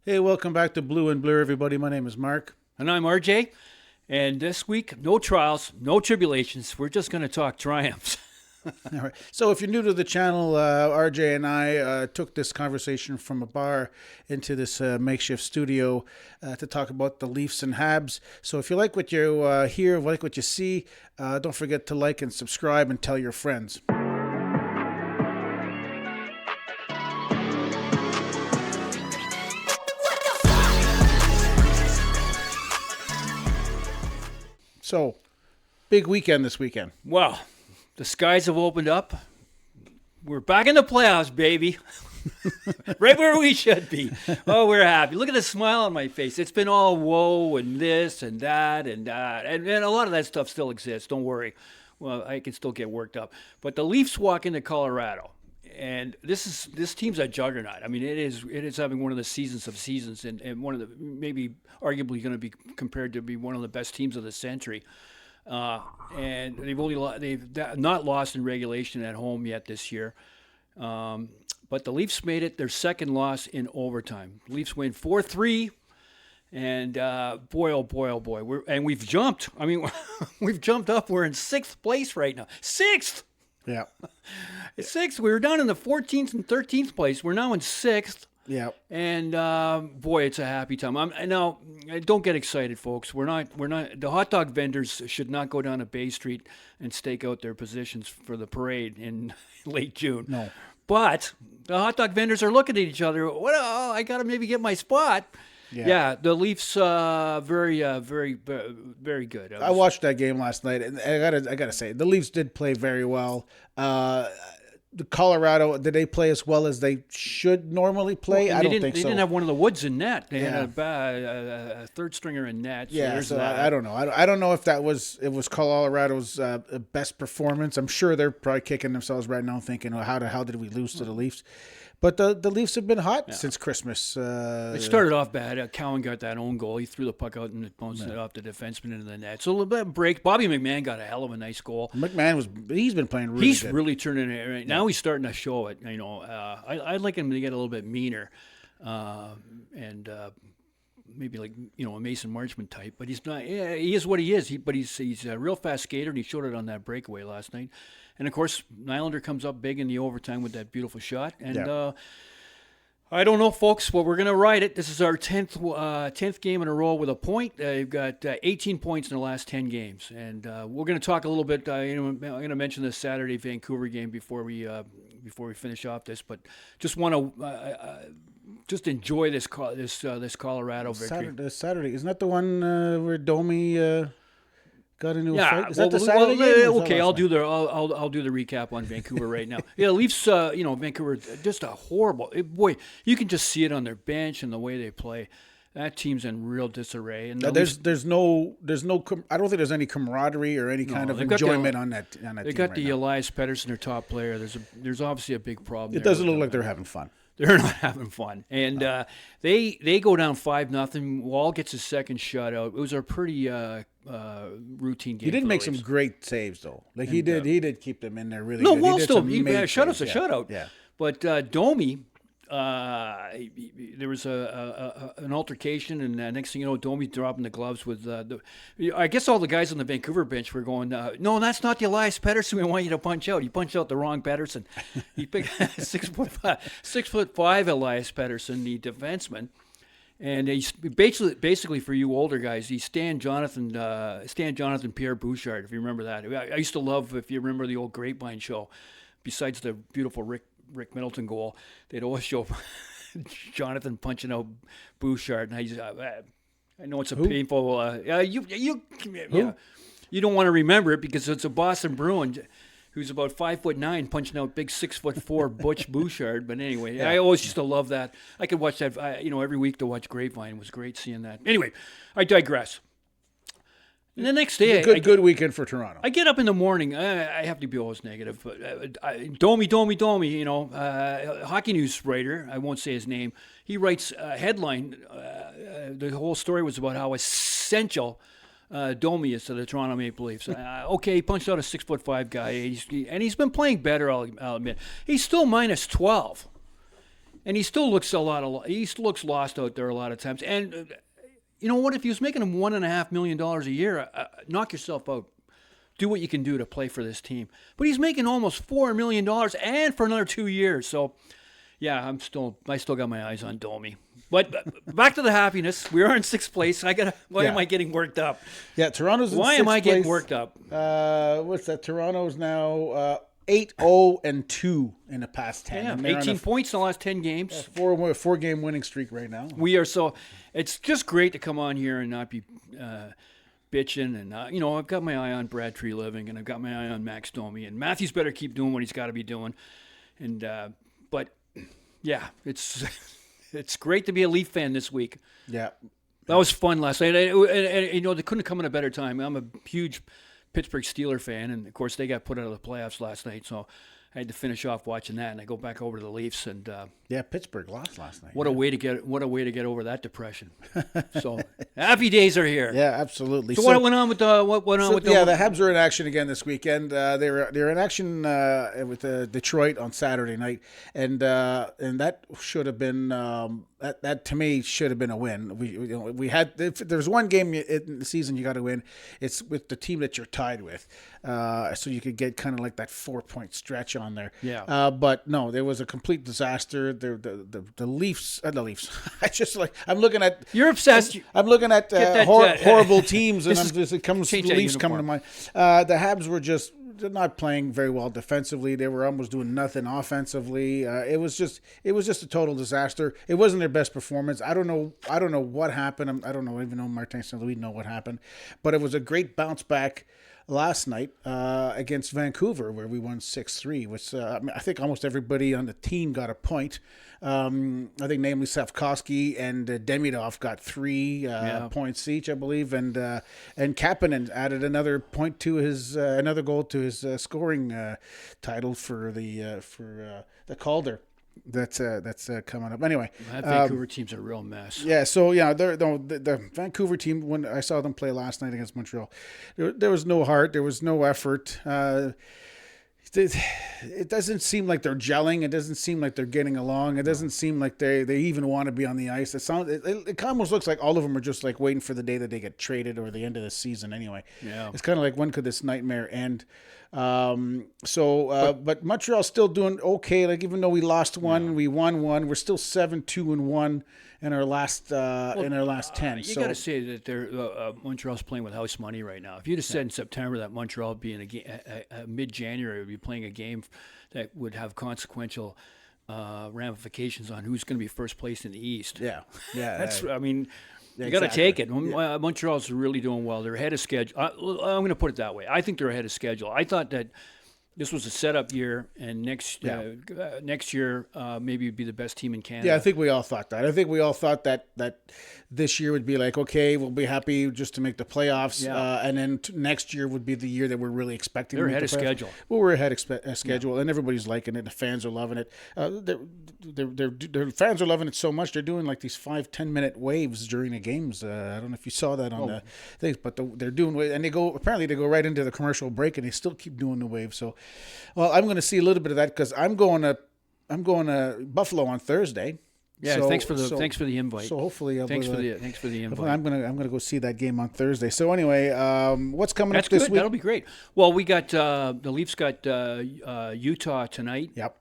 Hey, welcome back to Blue and Blur, everybody. My name is Marc. And I'm RJ. And this week, no trials, no tribulations. We're just going to talk triumphs. All right. So, if you're new to the channel, RJ and I took this conversation from a bar into this makeshift studio to talk about the Leafs and Habs. So, if you like what you hear, like what you see, don't forget to like and subscribe and tell your friends. So, big weekend this weekend. Well, the skies have opened up. We're back in the playoffs, baby. Right where we should be. Oh, we're happy. Look at the smile on my face. It's been all woe and this and that and that. And a lot of that stuff still exists. Don't worry. Well, I can still get worked up. But the Leafs walk into Colorado. And this team's a juggernaut. I mean, it is having one of the seasons of seasons, and one of the maybe arguably going to be compared to be one of the best teams of the century. And they've not lost in regulation at home yet this year. But the Leafs made it their second loss in overtime. Leafs win 4-3. And boy, oh boy, oh boy, we've jumped. I mean, we've jumped up. We're in sixth place right now. Sixth. Yeah. Sixth. We were down in the 14th and 13th place. We're now in sixth. Yeah. And boy, it's a happy time. Now, don't get excited, folks. We're not. The hot dog vendors should not go down to Bay Street and stake out their positions for the parade in late June. No. But the hot dog vendors are looking at each other. Well, I got to maybe get my spot. Yeah, the Leafs very good. I watched that game last night, and I gotta say, the Leafs did play very well. The Colorado, did they play as well as they should normally play? Well, I don't think so. They didn't have one of the Woods in net. They had a third stringer in net. So I don't know. I don't know if it was Colorado's best performance. I'm sure they're probably kicking themselves right now, thinking, "Oh, how the hell did we lose to the Leafs?" But the Leafs have been hot since Christmas. It started off bad. Cowan got that own goal. He threw the puck out and it bounced it off the defenseman into the net. So a little bit of break. Bobby McMahon got a hell of a nice goal. He's been playing really good. He's really turning it right now. He's starting to show it. I'd like him to get a little bit meaner, and maybe like a Mason Marchman type. But he's not. Yeah, he is what he is. He's a real fast skater, and he showed it on that breakaway last night. And, of course, Nylander comes up big in the overtime with that beautiful shot. And I don't know, folks, but we're going to ride it. This is our 10th game in a row with a point. You've got 18 points in the last 10 games. And we're going to talk a little bit. I'm going to mention the Saturday Vancouver game before we finish off this. But just want to just enjoy this Colorado victory. Saturday. Isn't that the one where Domi... got into a fight? Is that the Saturday game? Okay, I'll do the recap on Vancouver right now. Yeah, Leafs. Vancouver just a horrible. Boy, you can just see it on their bench and the way they play. That team's in real disarray. And there's no. I don't think there's any camaraderie or any kind of enjoyment on that team. They got the Elias Pettersson, their top player. There's obviously a big problem. It doesn't look like they're having fun. They're not having fun. And they go down 5-0. Wall gets his second shutout. It was a pretty routine game. He did make some great saves, though. Like he did keep them in there really good. No, Wall still, shutout's a shutout. Yeah. But Domi, there was an altercation, and next thing you know, Domi's dropping the gloves with I guess all the guys on the Vancouver bench were going, no, that's not the Elias Pettersson we want you to punch out. You punched out the wrong Pettersson. He picked 6'5" Elias Pettersson, the defenseman. And he's basically for you older guys, he's Stan Jonathan Pierre Bouchard, if you remember that. I used to love, if you remember the old Grapevine show, besides the beautiful Rick Middleton goal, they'd always show Jonathan punching out Bouchard. And I know it's a painful. You don't want to remember it because it's a Boston Bruin who's about 5'9", punching out big 6'4" Butch Bouchard. But anyway, I always used to love that. I could watch that, every week to watch Grapevine. It was great seeing that. Anyway, I digress. And the next day, good weekend for Toronto. I get up in the morning. I have to be always negative, but Domi. Hockey News writer, I won't say his name. He writes a headline. The whole story was about how essential Domi is to the Toronto Maple Leafs. Okay, he punched out a 6'5" guy, and he's been playing better. I'll admit. He's still minus 12. And he still looks he still looks lost out there a lot of times. And you know what? If he was making him $1.5 million a year, knock yourself out. Do what you can do to play for this team. But he's making almost $4 million and for another 2 years. So, yeah, I still got my eyes on Domi. But back to the happiness. We are in 6th place. Why am I getting worked up? Yeah, Toronto's in 6th place. Why am I getting worked up? What's that? Toronto's now 8-0-2 in the past 10. Yeah, 18 points in the last 10 games. Four-game winning streak right now. It's just great to come on here and not be bitching. And, I've got my eye on Brad Treliving, and I've got my eye on Max Domi. And Matthews better keep doing what he's got to be doing. And but, yeah, it's great to be a Leaf fan this week. Yeah. That was fun last night. And they couldn't have come at a better time. I'm a huge Pittsburgh Steeler fan, and of course they got put out of the playoffs last night, so I had to finish off watching that, and I go back over to the Leafs, and Pittsburgh lost last night. What a way to get over that depression. So happy days are here. Yeah, absolutely. So what went on with the the Habs were in action again this weekend. They were in action with Detroit on Saturday night, and that should have been that to me should have been a win. We had, if there's one game in the season you got to win, it's with the team that you're tied with, so you could get kind of like that 4-point stretch on there. Yeah. But no, there was a complete disaster. The Leafs. I'm looking at. You're obsessed. I'm looking at horrible teams, and the Leafs coming to mind. The Habs were just not playing very well defensively. They were almost doing nothing offensively. It was just a total disaster. It wasn't their best performance. I don't know what happened. I don't even know Martin St. Louis know what happened, but it was a great bounce back last night against Vancouver, where we won 6-3, which I think almost everybody on the team got a point. I think namely Safkovsky and Demidov got 3 points each, I believe, and Kapanen added another point to his another goal to his scoring title for the Calder. That's coming up. Anyway, that Vancouver team's a real mess. Yeah, so the Vancouver team, when I saw them play last night against Montreal, there was no heart, there was no effort. It doesn't seem like they're gelling. It doesn't seem like they're getting along. It doesn't seem like they even want to be on the ice. It almost looks like all of them are just like waiting for the day that they get traded or the end of the season anyway. Yeah. It's kind of like, when could this nightmare end? But Montreal's still doing okay. Like, even though we lost one, we won one. We're still 7-2-1 in our last 10. You got to say that they're Montreal's playing with house money right now. If you'd have said in September that Montreal would be in mid-January would be playing a game that would have consequential ramifications on who's going to be first place in the East. Yeah. You got to take it. Montreal's really doing well. They're ahead of schedule. I'm going to put it that way. I think they're ahead of schedule. I thought that this was a setup year, and next year maybe would be the best team in Canada. Yeah, I think we all thought that. I think we all thought that this year would be like, okay, we'll be happy just to make the playoffs, and then next year would be the year that we're really expecting. They're ahead of schedule. Well, we're ahead of schedule, and everybody's liking it. The fans are loving it. Their fans are loving it so much they're doing like these 5-10 minute waves during the games. I don't know if you saw that on the things, but they're doing, and they go right into the commercial break, and they still keep doing the wave. So, well, I'm going to see a little bit of that because I'm going to Buffalo on Thursday. Yeah, so, thanks for the invite. So hopefully, thanks for the invite. I'm gonna go see that game on Thursday. So anyway, what's coming up this week? That'll be great. Well, we got the Leafs got Utah tonight. Yep.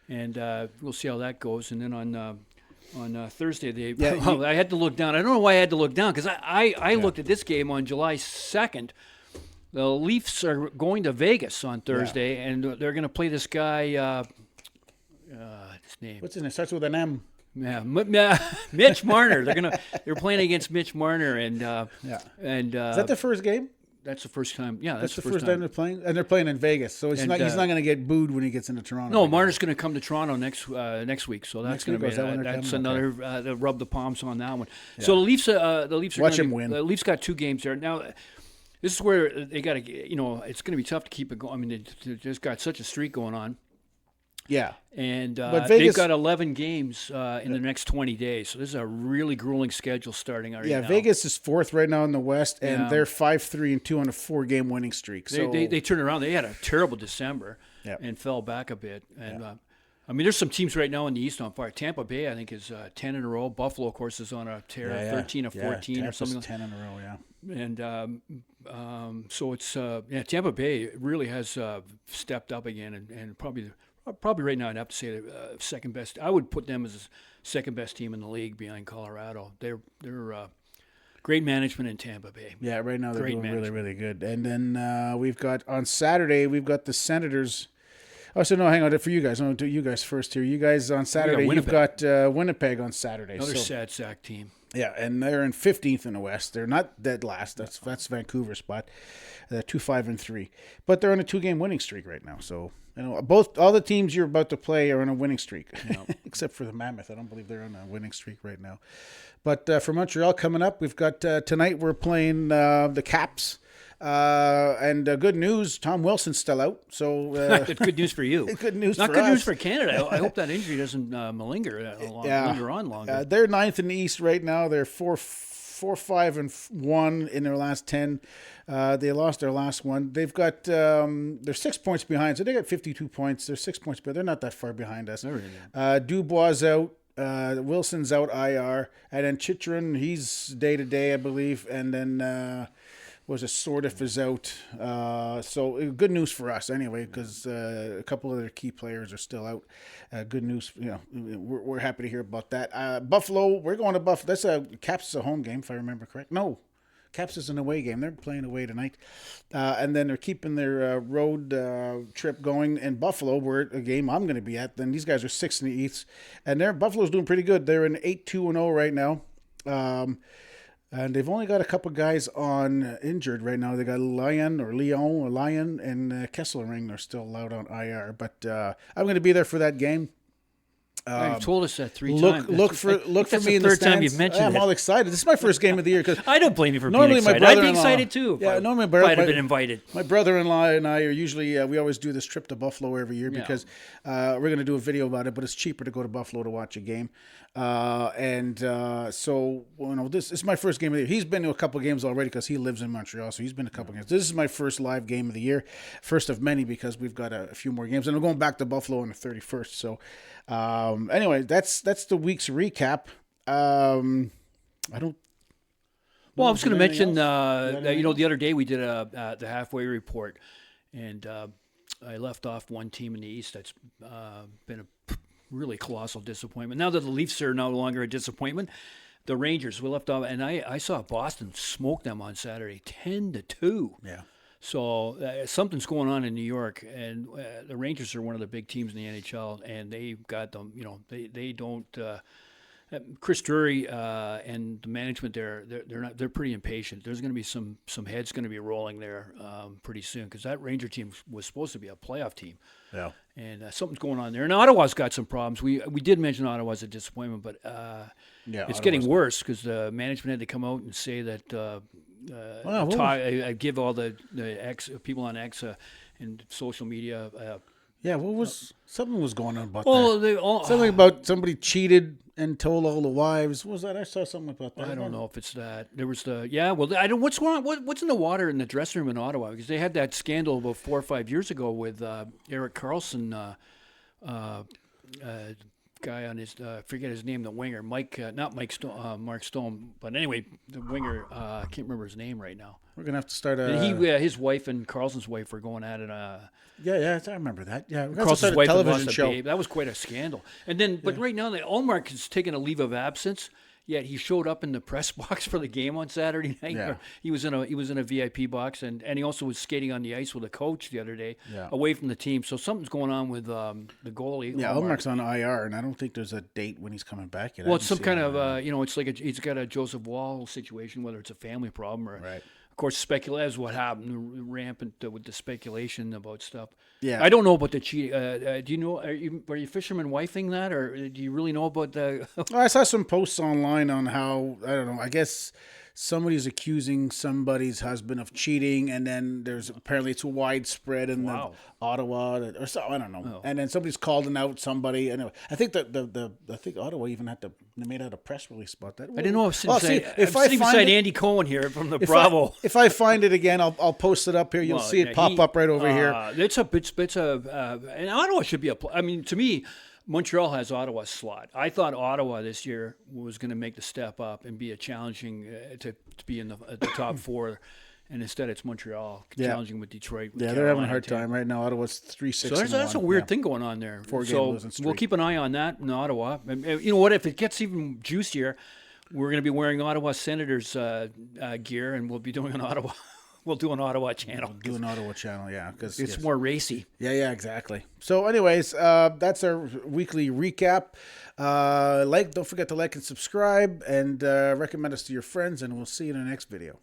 And we'll see how that goes. And then on Thursday, I had to look down. I don't know why I had to look down because I looked at this game on July 2nd. The Leafs are going to Vegas on Thursday, and they're going to play this guy. His name. What's his name? Starts with an M. Yeah, Mitch Marner. They're playing against Mitch Marner, and is that the first game? That's the first time. Yeah, that's the first time they're playing, and they're playing in Vegas. So he's not going to get booed when he gets into Toronto. No, Marner's going to come to Toronto next week. So that's going to be that's another to rub the palms on that one. Yeah. So the Leafs are watch him win. The Leafs got 2 games there now. This is where they got to. It's going to be tough to keep it going. I mean, they just got such a streak going on. Yeah. And Vegas, they've got 11 games in the next 20 days. So this is a really grueling schedule starting right now. Yeah, Vegas is 4th right now in the West, and they're 5-3-2 on a 4-game winning streak. So they turned around. They had a terrible December and fell back a bit. And I mean, there's some teams right now in the East on fire. Tampa Bay, I think, is 10 in a row. Buffalo, of course, is on a tear, 13 or 14 or something. 10 in a row, yeah. And so it's Tampa Bay really has stepped up again, and probably right now I'd have to say the second best. I would put them as the second best team in the league behind Colorado. They're great management in Tampa Bay. Yeah, right now they're doing really, really good. And then we've got on Saturday the Senators. Oh, so no, hang on. For you guys, I'm going to do you guys first here. You guys on Saturday, you've got Winnipeg on Saturday. Another sad sack team. Yeah, and they're in 15th in the West. They're not dead last. That's Vancouver's spot. They're 2-5-3, but they're on a 2-game winning streak right now. So all the teams you're about to play are on a winning streak, except for the Mammoth. I don't believe they're on a winning streak right now. But for Montreal coming up, we've got tonight we're playing the Caps. And good news, Tom Wilson's still out. So good news for you. Good news Not for good us. news for Canada. I hope that injury doesn't linger on longer. They're 9th in the East right now. They're 4-5-1 in their last 10. They lost their last one. They've got they're 6 points behind, so they got 52 points. They're 6 points, but they're not that far behind us. Dubois out. Wilson's out IR, and then Chychrun, he's day-to-day, I believe, and then Sordif is out. So good news for us anyway, because a couple of their key players are still out. Good news, we're happy to hear about that. Buffalo, we're going to Buffalo. Caps is a home game, if I remember correct. No, Caps is an away game. They're playing away tonight. And then they're keeping their road trip going in Buffalo, where a game I'm going to be at. Then these guys are 6th in the East. And Buffalo's doing pretty good. They're in 8-2-0 right now. And they've only got a couple guys on injured right now. They got Lyon, and Kesselring are still allowed on IR. But I'm going to be there for that game. You've told us that 3 times. Look for me in the stands. Time you've mentioned I'm all excited. This is my first game of the year. Cause I don't blame you for being excited. I'd be excited too. Normally if I'd have been invited. My brother-in-law and I are usually we always do this trip to Buffalo every year because we're going to do a video about it. But it's cheaper to go to Buffalo to watch a game. So this is my first game of the year. He's been to a couple games already because he lives in Montreal, so he's been to a couple games. This is my first live game of the year, first of many because we've got a few more games, and we're going back to Buffalo on the 31st. So anyway, that's the week's recap. I don't. Well, I was going to mention the other day we did the halfway report, and I left off one team in the East that's been a really colossal disappointment. Now that the Leafs are no longer a disappointment, the Rangers we left off, and I saw Boston smoke them on Saturday, 10-2. Yeah. So something's going on in New York, and the Rangers are one of the big teams in the NHL, and they've got them. They don't. Chris Drury and the management there, they're pretty impatient. There's going to be some heads going to be rolling there pretty soon because that Ranger team was supposed to be a playoff team. Yeah. And something's going on there. And Ottawa's got some problems. We did mention Ottawa's a disappointment, but it's getting worse because the management had to come out and say that give all the people on X and social media. Something was going on about that? Something about somebody cheated and told all the wives. What was that? I saw something about that. I don't know if it's that. There was I don't. What's going on? What's in the water in the dressing room in Ottawa? Because they had that scandal about 4 or 5 years ago with Erik Karlsson, guy on his forget his name, the winger, not Mike Stone, Mark Stone, but anyway, the winger. I can't remember his name right now. We're gonna have to start his wife and Carlson's wife were going at it. I remember that. Yeah, Carlson's wife television show. Babe. That was quite a scandal. And then, but right now, Allmark has taken a leave of absence. Yet he showed up in the press box for the game on Saturday night. Yeah. He was in a VIP box, and he also was skating on the ice with a coach the other day, yeah, away from the team. So something's going on with the goalie. Yeah, Allmark's on IR, and I don't think there's a date when he's coming back yet. Well, it's some kind of it's like he's got a Joseph Wall situation, whether it's a family problem or. Right. Of course, speculate what happened, rampant with the speculation about stuff. Yeah, I don't know about the cheating. Do you know? Are you fisherman wifing that, or do you really know about the? I saw some posts online on how I don't know. I guess somebody's accusing somebody's husband of cheating, and then there's apparently it's widespread in the Ottawa or so. I don't know. Oh. And then somebody's calling out somebody. Anyway, I think I think Ottawa even they made out a press release about that. I didn't know if I sitting beside Andy Cohen here from the Bravo. If I find it again, I'll post it up here. You'll see it pop up right over here. And Ottawa should be I mean, to me, Montreal has Ottawa's slot. I thought Ottawa this year was going to make the step up and be a challenging to be in the top 4, and instead it's Montreal challenging with Detroit. With they're having a hard time right now. Ottawa's 3-6. So that's a weird thing going on there. 4-game so losing streak. we'll keep an eye on that in Ottawa. And you know what? If it gets even juicier, we're going to be wearing Ottawa Senators gear, and we'll be doing an Ottawa. We'll do an Ottawa channel. Do an Ottawa channel, yeah, because it's more racy. Yeah, exactly. So, anyways, that's our weekly recap. Don't forget to like and subscribe, and recommend us to your friends, and we'll see you in the next video.